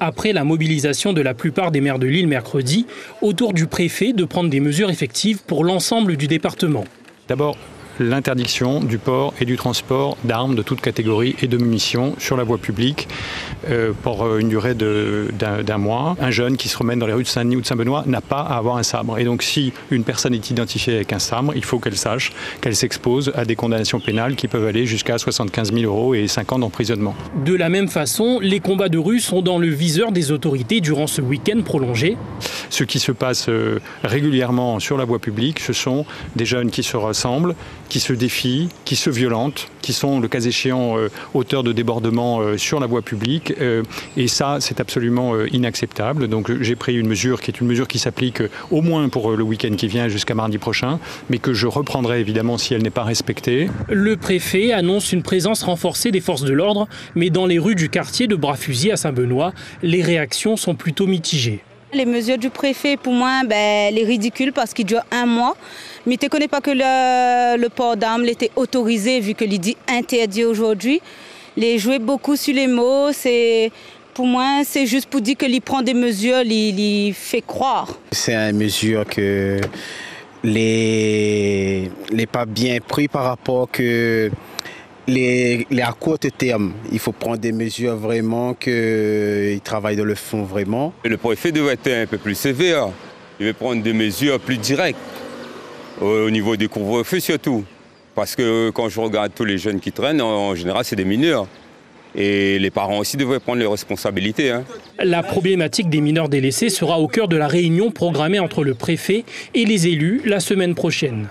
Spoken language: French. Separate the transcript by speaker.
Speaker 1: après la mobilisation de la plupart des maires de l'île mercredi, autour du préfet de prendre des mesures effectives pour l'ensemble du département.
Speaker 2: D'abord, l'interdiction du port et du transport d'armes de toute catégorie et de munitions sur la voie publique pour une durée d'un mois. Un jeune qui se promène dans les rues de Saint-Denis ou de Saint-Benoît n'a pas à avoir un sabre. Et donc si une personne est identifiée avec un sabre, il faut qu'elle sache qu'elle s'expose à des condamnations pénales qui peuvent aller jusqu'à 75 000 € et 5 ans d'emprisonnement.
Speaker 1: De la même façon, les combats de rue sont dans le viseur des autorités durant ce week-end prolongé.
Speaker 2: Ce qui se passe régulièrement sur la voie publique, ce sont des jeunes qui se ressemblent, qui se défient, qui se violentent, qui sont, le cas échéant, auteurs de débordements sur la voie publique. Et ça, c'est absolument inacceptable. Donc j'ai pris une mesure qui est une mesure qui s'applique au moins pour le week-end qui vient jusqu'à mardi prochain, mais que je reprendrai évidemment si elle n'est pas respectée.
Speaker 1: Le préfet annonce une présence renforcée des forces de l'ordre, mais dans les rues du quartier de Bras-Fusil à Saint-Benoît, les réactions sont plutôt mitigées.
Speaker 3: Les mesures du préfet, pour moi, elle est ridicule parce qu'il dure un mois. Mais tu ne connais pas que le port d'armes était autorisé vu que l'IDI interdit aujourd'hui. Les jouer beaucoup sur les mots, pour moi, c'est juste pour dire qu'il prend des mesures, il fait croire.
Speaker 4: C'est une mesure que les pas bien pris par rapport que les à court terme, il faut prendre des mesures vraiment qu'ils travaillent dans le fond vraiment.
Speaker 5: Le préfet devrait être un peu plus sévère. Il veut prendre des mesures plus directes au niveau des couvre-feux surtout. Parce que quand je regarde tous les jeunes qui traînent, en général c'est des mineurs. Et les parents aussi devraient prendre les responsabilités.
Speaker 1: La problématique des mineurs délaissés sera au cœur de la réunion programmée entre le préfet et les élus la semaine prochaine.